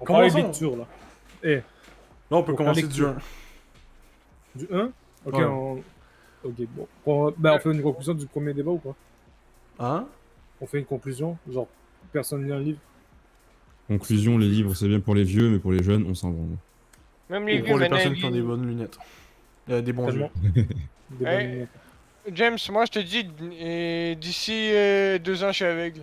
On parlait de Commençons. lecture, là. Eh, Là, on peut Donc, commencer la du 1. du 1? Ok, Ouais. Ok, bon. On fait une conclusion du premier débat ou pas? Hein? On fait une conclusion? Genre, personne lit un livre? Conclusion, les livres, c'est bien pour les vieux, mais pour les jeunes, on s'en branle. Même Ou les vieux, pour les maintenant, personnes qui ont des bonnes lunettes. Des bons yeux. Tellement. Des bonnes Hey. lunettes. James, moi je te dis, d'ici 2 ans, je suis aveugle.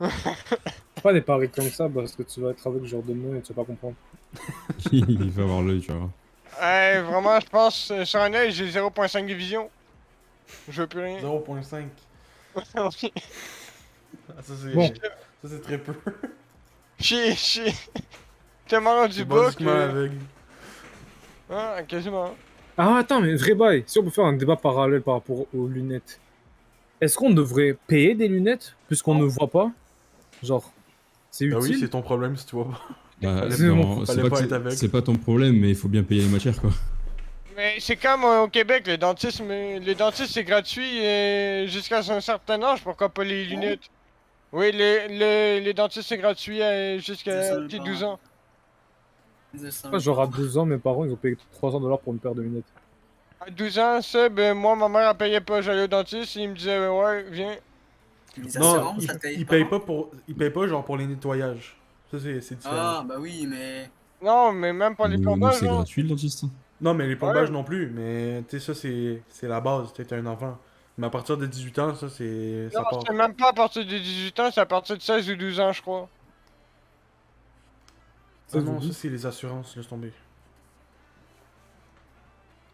Fais pas des paris comme ça parce que tu vas être avec genre demain et tu vas pas comprendre. Il va avoir l'œil, tu vois. Vraiment, je pense, sur un œil, j'ai 0.5 de vision. Je veux plus rien. 0.5. Ah, ça c'est Bon. ça c'est très peu. Chier. Tellement rendu C'est bas basiquement que... aveugle. Ah, quasiment. Ah, attends, mais vrai bail. Si on peut faire un débat parallèle par rapport aux lunettes, est-ce qu'on devrait payer des lunettes puisqu'on ne voit pas? Genre, c'est Bah oui, utile? c'est ton problème si tu vois pas. Bah, C'est bon, c'est fallait pas, pas que être aveugle. c'est pas ton problème, mais il faut bien payer les matières, quoi. Mais c'est comme au Québec, le dentiste, c'est gratuit jusqu'à un certain âge, pourquoi pas les lunettes? Oui, les dentistes c'est gratuit jusqu'à tes 12 ans. Moi, genre, à 12 ans, mes parents, ils ont payé 300 $ pour une paire de lunettes. À 12 ans, ça, ben moi, ma mère, elle payait pas, j'allais au dentiste, il me disait, ouais, viens. Les Non, assurances, ça paye il pas. paye pas genre pour les nettoyages. Ça c'est différent. Ah, bah oui, mais. Non, mais même pas les Nous, plombages, c'est non. gratuit, le dentiste. Non, mais les plombages Ouais. non plus, mais tu sais ça c'est la base, t'es un enfant. Mais à partir de 18 ans, ça c'est ça Non, part. c'est même pas à partir de 18 ans, c'est à partir de 16 ou 12 ans, je crois. Ah non, ça c'est les assurances, laisse tomber.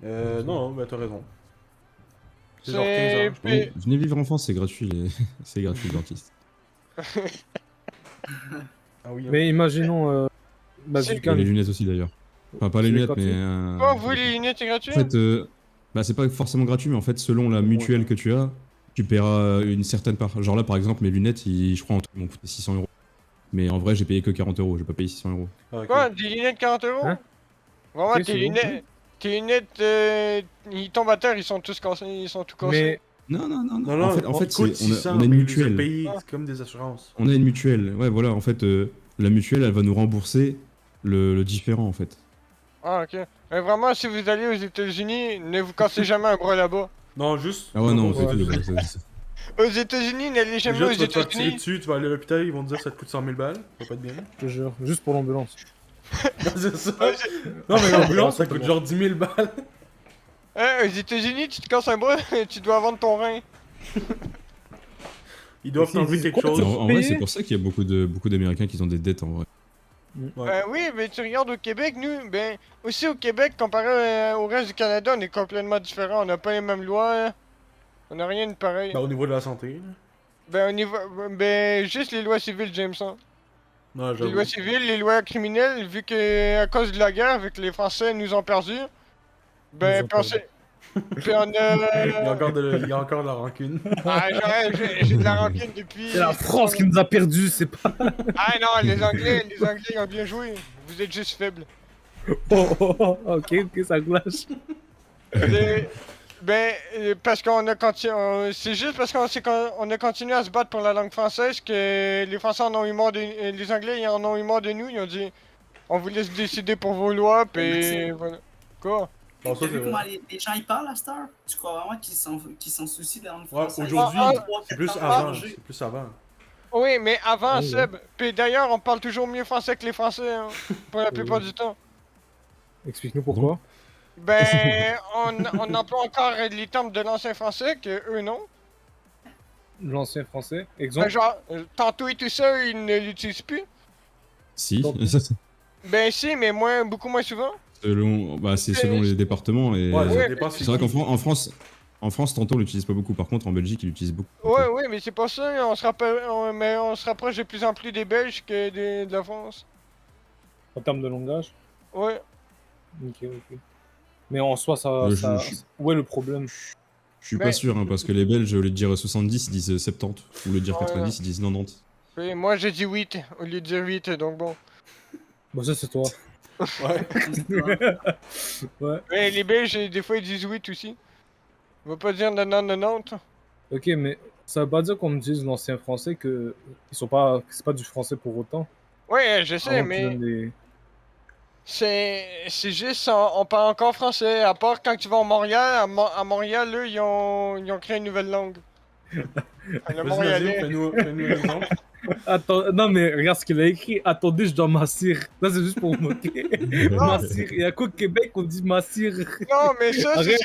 Non, bah t'as raison. C'est genre 15 ans, je pense. Venez vivre en France, c'est gratuit, c'est gratuit, le dentiste. Ah oui. Mais imaginons, C'est- Et les Bazooka, lunettes aussi, d'ailleurs. Enfin, pas les C'est lunettes, gratuit. mais... Quoi, vous, les lunettes, c'est gratuit? En fait, bah, c'est pas forcément gratuit, mais en fait, selon la mutuelle que tu as, tu paieras une certaine part. Genre là, par exemple, mes lunettes, je crois, ils m'ont coûté 600 €. Mais en vrai, j'ai payé que 40 €, j'ai pas payé 600 €. Ah, ok. Quoi, des lunettes 40 euros? Hein? Vraiment, Ok, c'est bon. tes lunettes, ils tombent à terre, ils sont tous cassés, ils sont tout cassés. mais Non, non, non, Non, non. non, En fait, coûte c'est- on a 600, on a une mais il les a mutuelle. payés, c'est comme des assurances. On a une mutuelle. Ouais, voilà, en fait, la mutuelle, elle va nous rembourser le différent, en fait. Ah, ok. Mais vraiment, si vous allez aux États-Unis, ne vous cassez jamais un bras là-bas. Non, juste. Ah ouais, non, pas c'est aux tout. États-Unis. c'est- Aux États-Unis, n'allez jamais Déjà, aux tu vas te faire tirer États-Unis. dessus, tu vas aller à l'hôpital, ils vont te dire ça te coûte 100 000 balles, ça va pas être bien. je te jure, juste pour l'ambulance. C'est ça. Non, mais l'ambulance, ça coûte genre 10 000 balles. Hein, aux États-Unis, tu te casses un bras, tu dois vendre ton rein. Ils doivent Mais t'enlever c'est- quelque pourquoi chose. En vrai, c'est pour ça qu'il y a beaucoup d'Américains qui ont des dettes, en vrai. Ouais. Oui, mais tu regardes au Québec, nous, ben, aussi au Québec, comparé au reste du Canada, on est complètement différents. On n'a pas les mêmes lois. Hein. On n'a rien de pareil. Bah, au niveau de la santé. là. Ben, au niveau. Ben, juste les lois civiles, Jameson. Non, Les j'avoue. lois civiles, les lois criminelles, vu que, à cause de la guerre, vu que les Français nous ont perdus. Ben, Nous ont perdu. puis on Il y a a. encore de, il y a encore de la rancune. Ah, j'ai de la rancune depuis. C'est la France qui nous a perdus, c'est pas... Ah non, les Anglais ils ont bien joué. Vous êtes juste faibles. Ok, ça clash. Les- Ben, parce qu'on a continué. C'est juste parce qu'on a continué à se battre pour la langue française que les Français en ont eu marre de. Les Anglais, ils en ont eu marre de nous. Ils ont dit on vous laisse décider pour vos lois, pis Maxime. voilà. Quoi? Bon, ça, T'as c'est vu vrai. comment les gens ils parlent à cette heure? Tu crois vraiment qu'ils s'en soucient de la langue Ouais, française? aujourd'hui, Ah, c'est plus avant. C'est plus avant. Oui, mais avant, Ah, oui. Seb. Puis d'ailleurs, on parle toujours mieux français que les Français, hein, pour la plupart du temps. Explique-nous pourquoi. Ben, on emploie encore les termes de l'ancien français que eux non. L'ancien français, Ben, exemple. genre, tantôt et tout ça, ils ne l'utilisent plus. Si, Donc- ça, c'est Ben si, mais beaucoup moins souvent. c'est selon les départements. Et Ouais, ça Ouais, dépend. c'est vrai en France, tantôt, on l'utilise pas beaucoup. Par contre, en Belgique, ils l'utilisent beaucoup. Ouais, mais c'est pas ça. Mais on se rapproche de plus en plus des Belges que de la France. En termes de langage. Ouais. Ok. Mais en soi, où est le problème? Je suis Mais- pas sûr, hein, parce que les Belges, au lieu de dire 70, ils disent 70. Ou au lieu de dire Ouais. 90, ils disent 90. Et moi j'ai dit 8 au lieu de dire 8, donc bon. Bon, ça, c'est toi. Ouais. Ouais. Mais les Belges, des fois ils disent 8 aussi. On va pas dire 90. Ok, mais ça veut pas dire qu'on utilise l'ancien français que c'est pas du français pour autant. Ouais, je sais, avant qu'ils mais donnent des- c'est juste, on parle encore français. À part quand tu vas à Montréal, à Montréal, eux, ils ont créé une nouvelle langue. Le Vas-y, Nazim, montréalais. fais-nous un exemple. Attends, non mais regarde ce qu'il a écrit. Attendez, je dois m'assir. Ça c'est juste pour me moquer. M'assir. Il y a qu'au Québec on dit m'assir. Non, mais ça, Arrête.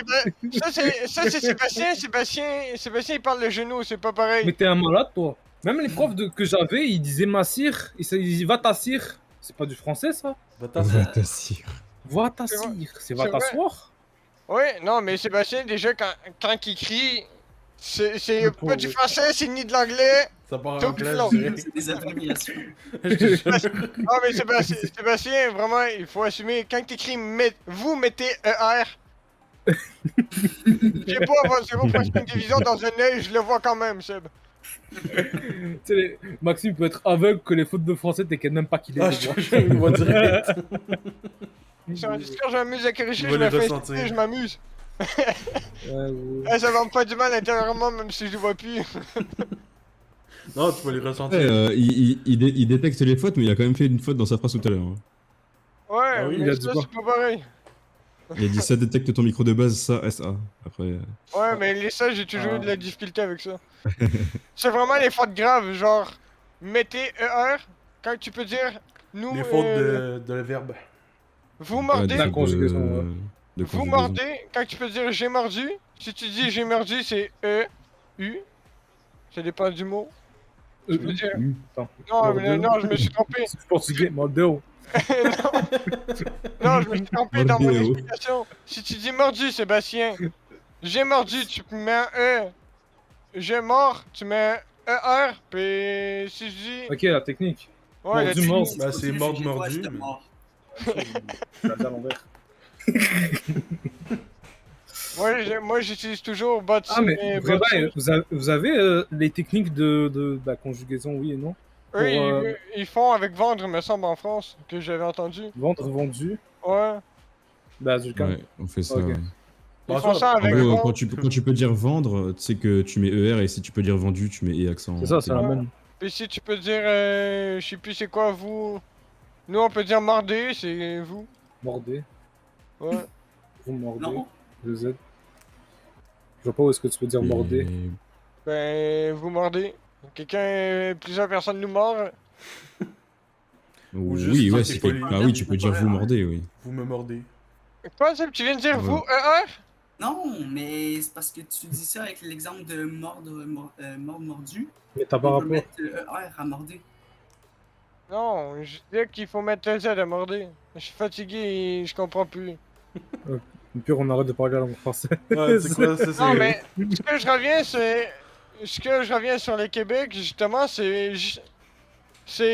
ça, c'est Sébastien. Sébastien, il parle le genou, c'est pas pareil. Mais t'es un malade toi. Même les profs que j'avais, ils disaient m'assir. Ils disaient va t'assir. C'est pas du français ça. Va t'asseoir. Va t'assir. Va t'assir. C'est va C'est vrai. t'asseoir. Ouais, non, mais Sébastien, déjà, quand il crie, c'est Le pas pauvre. du français, c'est ni de l'anglais. Ça part Tout en classe, long. je dirais. C'est des abréviations. Je te jure. Non, mais Sébastien, vraiment, il faut assumer, quand t'écris vous mettez ER. J'ai pas avoir 0.5 division dans un œil, je le vois quand même, Seb. Tu sais, Maxime peut être aveugle que les fautes de français, t'es même pas qu'il est. Ah, je te jure, il va direct. Sur un discours, je m'amuse à corriger, Il je va me les fais ressentir. insulter, je m'amuse. Ouais. Eh, ça va me faire du mal intérieurement, même si je le vois plus. Non, tu vas les ressentir. Il détecte les fautes, mais il a quand même fait une faute dans sa phrase tout à l'heure. hein. Ouais, Ah oui, il mais a dit ça, quoi? c'est pas pareil. Il a dit ça détecte ton micro de base, ça, SA. Après. Ouais, mais les ça, j'ai toujours Ah. eu de la difficulté avec ça. C'est vraiment les fautes graves, genre, mettez ER quand tu peux dire nous. Les fautes de verbe. Vous Ouais, mordez, La conjugaison, ouais. de vous conjugaison. mordez quand tu peux dire j'ai mordu. Si tu dis j'ai mordu, c'est E, U. Ça dépend du mot. Je veux dire. Attends. Non, mais non, je me suis trompé. C'est portugais, Mordeu. Non, je me suis trompé dans mon Mordéo. explication. Si tu dis mordu, Sébastien, j'ai mordu, tu mets un E. J'ai mort, tu mets ER. Puis si je dis. Ok, la technique. Ouais, Mordu, la- mort. Bah, c'est mort J'ai mordu, de mais- mort. Je l'ai dit à l'envers. moi j'utilise toujours bot. Ah, mais vrai bail, vous avez les techniques de la conjugaison, oui et non? Eux, pour, ils font avec vendre, me semble, en France, que j'avais entendu. Vendre, vendu. Ouais. Bah, du Ouais, on fait ça. Ok. ouais. Ils Bah, font ça, ça En avec gros, vendre. quand tu peux dire vendre, tu sais que tu mets ER et si tu peux dire vendu, tu mets E accent. C'est ça, c'est la Ouais. même. Puis si tu peux dire, je sais plus c'est quoi, vous. Nous on peut dire mordez, c'est vous. Mordez. Ouais. Vous mordez. Non. Le Z. Je vois pas où est-ce que tu peux dire mordez. Ben, vous mordez. Quelqu'un, plusieurs personnes nous mordent. Ou juste Oui, quand ouais, t'es si poli. ah oui, tu peux dire vous mordez, oui. Vous me mordez. Quoi, Seb, tu viens de dire Ouais. vous, ER? Non, mais c'est parce que tu dis ça avec l'exemple de mordre, mordu. Mais t'as pas On peut rapport. mettre ER à morder. Non, je dis qu'il faut mettre un Z à morder. Je suis fatigué et je comprends plus. Au pire, on arrête de parler la langue française. Ouais, c'est quoi ça? Non, mais ce que je reviens, c'est. Ce que je reviens sur le Québec, justement, c'est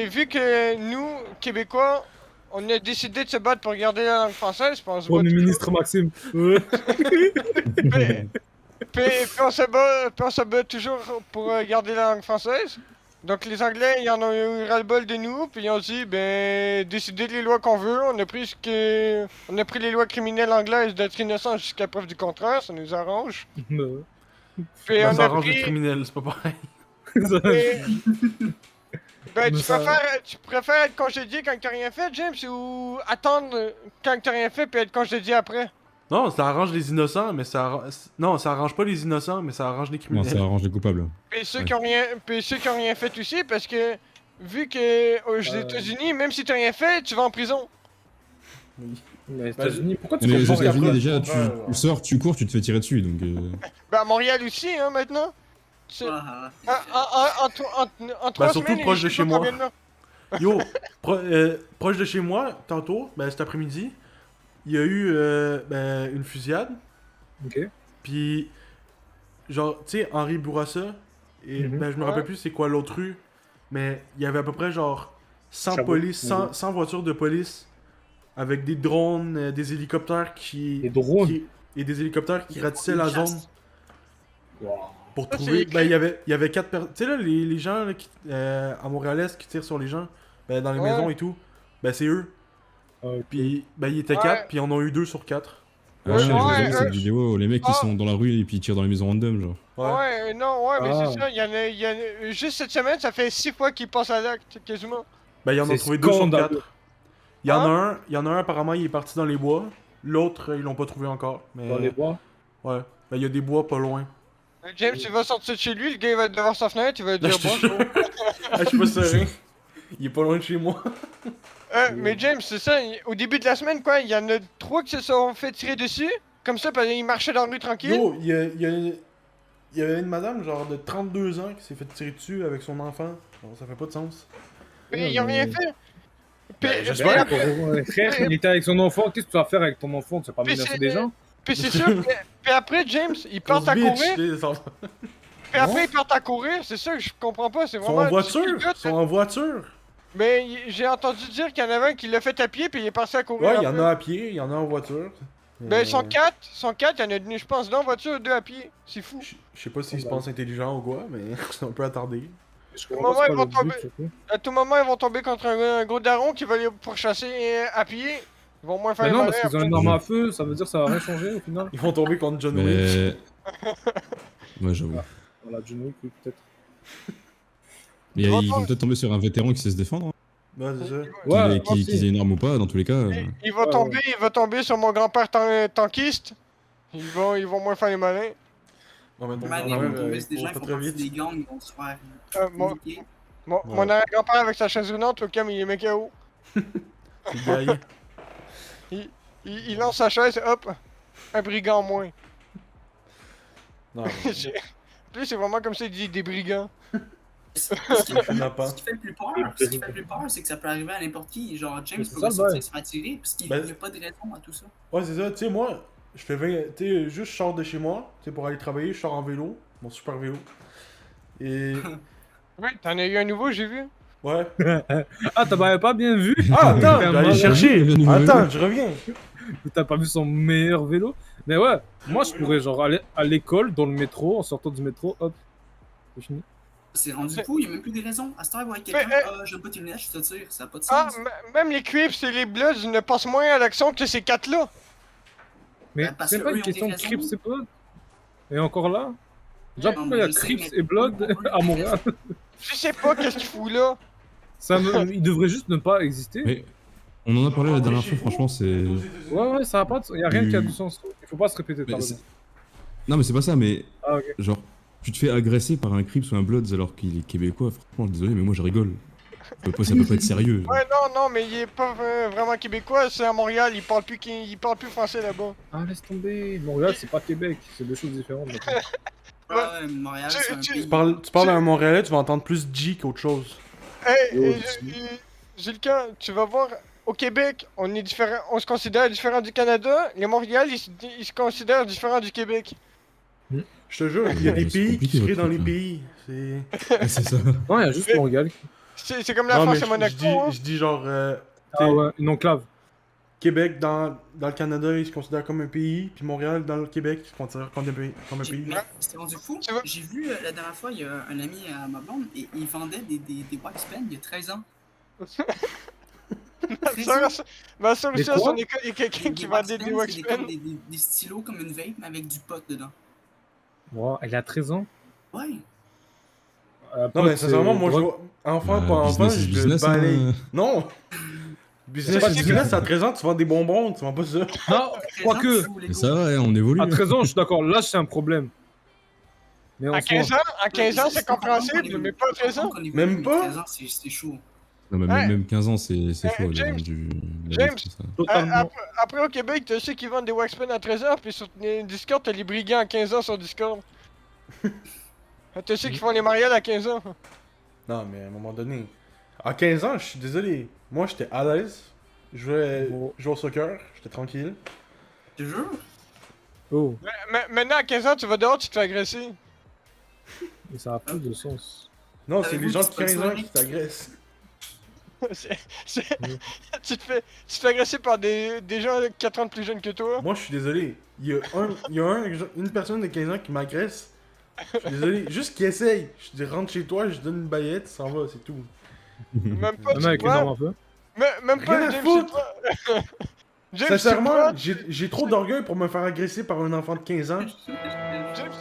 vu que nous, Québécois, on a décidé de se battre pour garder la langue française, puis on se bat Premier toujours. ministre Maxime. Ouais. Puis on se bat toujours pour garder la langue française. Donc les Anglais, ils en ont eu ras-le-bol de nous, puis ils ont dit, ben, décidez les lois qu'on veut. On a pris les lois criminelles anglaises d'être innocent jusqu'à preuve du contraire, ça nous arrange. Puis Ça on a arrange les pris. criminels, c'est pas pareil. Ben, Mais tu préfères être congédié quand t'as rien fait, James, ou attendre quand t'as rien fait puis être congédié après? Non, ça arrange les innocents, mais non, ça arrange pas les innocents, mais ça arrange les Non, criminels. ça arrange les coupables. Puis ceux Ouais. qui ont rien fait aussi, parce que vu que aux États-Unis, même si t'as rien fait, tu vas en prison. Oui. Mais aux États-Unis, pourquoi tu Mais les comprends rien? États-Unis, après, déjà, ouais. tu sors, tu cours, tu te fais tirer dessus, donc. Ben à Montréal aussi, hein, maintenant. C'est- Ah, En 3 surtout semaines, proche de je sais chez pas moi. combien de morts. Yo, proche de chez moi, tantôt, ben cet après-midi, il y a eu une fusillade. Ok. Puis, genre, tu sais, Henri Bourassa, et Mhm. ben je me rappelle plus c'est quoi l'autre rue, mais il y avait à peu près genre 100 Chabot. police, 100 voitures de police, avec des drones, des hélicoptères Les drones. et des hélicoptères qui ratissaient la zone pour Ça, trouver. c'est Ben, il y avait 4 personnes. Tu sais, là, les gens là, à Montréal-Est qui tirent sur les gens, ben, dans les Ouais. maisons et tout, ben, c'est eux. Puis, ben, ils étaient Ouais. 4, puis ils en ont eu 2 sur 4. Ah, Ouais, j'ai ouais, vu cette vidéo, les mecs Ah. qui sont dans la rue et puis ils tirent dans les maisons random, genre. Ouais, non, ouais, mais Ah. c'est ça, il y en a, juste cette semaine, ça fait 6 fois qu'ils passent à l'acte, quasiment. Ben, il en a C'est trouvé 2 sur scandaleux. 4. Il y en a un, apparemment, il est parti dans les bois. L'autre, ils l'ont pas trouvé encore. Mais... Dans les bois. Ouais. Ben, il y a des bois pas loin. James, il va sortir de chez lui, le gars il va être devant sa fenêtre, il va dire Je te bonjour. jure. Ah, je suis pas serein. Il est pas loin de chez moi. Mais James, c'est ça, au début de la semaine, quoi, il y en a 3 qui se sont fait tirer dessus. Comme ça, parce qu'ils marchaient dans la rue tranquille. Yo, il y avait une madame, genre de 32 ans, qui s'est fait tirer dessus avec son enfant. Bon, ça fait pas de sens. Mais ils ont rien fait. Ben, Puis- j'espère. Frère, il était avec son enfant. Qu'est-ce que tu vas faire avec ton enfant? Tu vas pas Mais menacer c'est- des gens? Puis c'est sûr, puis après, James, ils partent à Grosse bitch, courir. tu sais, Puis après, ils partent à courir. C'est ça que je comprends pas. C'est Ils sont vraiment. en voiture. Ils sont en voiture. Mais j'ai entendu dire qu'il y en avait un qui l'a fait à pied, puis il est passé à courir. Ouais, il y en après. a à pied, il y en a en voiture. Ben, ils sont 4. Ils sont 4, il y en a, je pense, 2 en voiture, 2 à pied. C'est fou. Je sais pas s'ils se pensent intelligents ou quoi, mais c'est un peu attardé. Je Maman, comprends pas ils vont le but, tomber. surtout. À tout moment, ils vont tomber contre un gros daron qui va les pourchasser à pied. Ils vont moins faire Mais les non, malins parce qu'ils ont après. une arme à feu, ça veut dire que ça va rien changer au final. Ils vont tomber contre John Wick. Mais. Ouais, j'avoue. Voilà, John Wick, oui, peut-être. Mais ils vont peut-être tomber sur un vétéran qui sait se défendre. Hein. Ouais, c'est ça. Ouais, Qu'ils aient une arme ou pas, dans tous les cas. Il va Ouais, tomber, il va tomber sur mon grand-père tankiste. Ils vont moins faire les malins. Non, mais Mais bon, ils ouais, vont tomber, il c'est des faut gens qui pas font très partie vite. des gangs, ils vont se faire Mon, niquer. mon arrière-grand-père avec sa chaise roulante, au cas où il est mec KO. C'est gaillé. Il lance sa chaise, hop, un brigand en moins. Non, Puis c'est vraiment comme ça, il dit des brigands. Ce qui mais n'a pas. ce qui fait le plus peur, ce qui fait le plus peur, c'est que ça peut arriver à n'importe qui. Genre, James Mais c'est pourrait ça, le sortir bail. se faire tirer, parce qu'il Ben- n'y a pas de raison à tout ça. Ouais, c'est ça. Tu sais, moi, je fais 20. Tu sais, juste je sors de chez moi. Tu sais, pour aller travailler, je sors en vélo. Mon super vélo. Et. Ouais, t'en as eu un nouveau, j'ai vu. Ouais. Ah, t'avais pas bien vu? Ah, attends, T'es je un vais aller malade. chercher. Le nouveau Attends, vélo. je reviens. T'as pas vu son meilleur vélo? Mais ouais, moi je pourrais genre aller à l'école, dans le métro, en sortant du métro, hop, c'est fini. C'est rendu fou, il n'y a même plus de raison. À cette heure, voir quelqu'un, ah, j'aime pas tes lunettes, je te tire, ça n'a pas de Ah, sens. même les Crips et les Bloods ne passent moins à l'action que ces 4-là. Mais Ben, parce c'est que pas eux, une ils ont question de des Crips raisons. et Blood. Et encore là? Déjà Non, pourquoi il y a je sais, Crips mais- et Blood à Montréal? Je sais pas qu'est-ce qu'il fout là. Il devrait juste ne pas exister. Mais on en a parlé la dernière fois, franchement, c'est. Ouais, ça va pas, y a rien qui a du sens. Il faut pas se répéter, Mais t'as c'est- raison. Non, mais c'est pas ça, mais. Ah, ok. Genre, tu te fais agresser par un Crips ou un Bloods alors qu'il est québécois, franchement, désolé, mais moi je rigole. Ça peut pas être sérieux. Ouais, non, mais il est pas vraiment québécois, c'est à Montréal, il parle plus français là-bas. Ah, laisse tomber. Montréal, c'est pas Québec, c'est deux choses différentes. maintenant. Ouais, Montréal, c'est un pays. Tu parles à un Montréalais, tu vas entendre plus G qu'autre chose. Hey, Yo, Julien, tu vas voir, au Québec, on est différent, on se considère différent du Canada. Les Montréal, ils se considèrent différents du Québec. Je te jure, il y a des Ouais, c'est pays qui compliqué, se créent votre dans les truc, pays. C'est. Ouais, c'est ça. Non, il y a juste Montréal. C'est comme la Non, mais France et Monaco. hein. je dis genre. Ah ouais, une enclave. Québec dans le Canada, il se considère comme un pays, puis Montréal dans le Québec, il se considère comme un pays. Mais c'était rendu fou. Tu vois? J'ai vu la dernière fois, il y a un ami à ma blonde et il vendait des wax pens il y a 13 ans. Ma soeur Des aussi à quoi? son école, il y a quelqu'un qui vendait des wax c'est pens. comme des stylos comme une vape mais avec du pot dedans. Wow, elle a 13 ans. Ouais. Non, mais sincèrement, moi, je vois. Enfant, pas enfant, business, je le business, balaye. hein. Non! C'est Business, pas business, à 13 ans, tu vends des bonbons, tu vends pas ça. Non, quoique, Mais ça va, on évolue. à 13 ans, je suis d'accord, là c'est un problème. Mais en À soi, 15 ans, c'est compréhensible, mais pas à 13 ans. Même pas? 13 ans, c'est chaud. Non, mais Ouais. même 15 ans, c'est chaud. James, de la James. vie, c'est ça. totalement. Après, au Québec, t'as ceux qui vendent des wax pens à 13 ans, puis sur Discord, t'as les brigands à 15 ans sur Discord. T'as ceux qui font les mariages à 15 ans. Non, mais à un moment donné. À 15 ans, je suis désolé. Moi, j'étais à l'aise. Je jouais au soccer, j'étais tranquille. Je te jure. Oh, Maintenant, à 15 ans, tu vas dehors, tu te fais agresser. mais ça a plus de sens. Non, c'est Avez-vous les gens de dit pas 15 ça, ans Rick? qui t'agressent. Tu te fais agresser par des gens 4 ans de plus jeunes que toi. Moi, je suis désolé. Il y a une personne de 15 ans qui m'agresse. Je suis désolé. Juste qu'il essaye. Je dis rentre chez toi, je donne une baguette, ça en va, c'est tout. Même pas, Même tu avec une vois. arme à feu. Même pas, Rien à James, foutre. c'est pas... James, c'est Sincèrement, pas- j'ai trop d'orgueil pour me faire agresser par un enfant de 15 ans. James,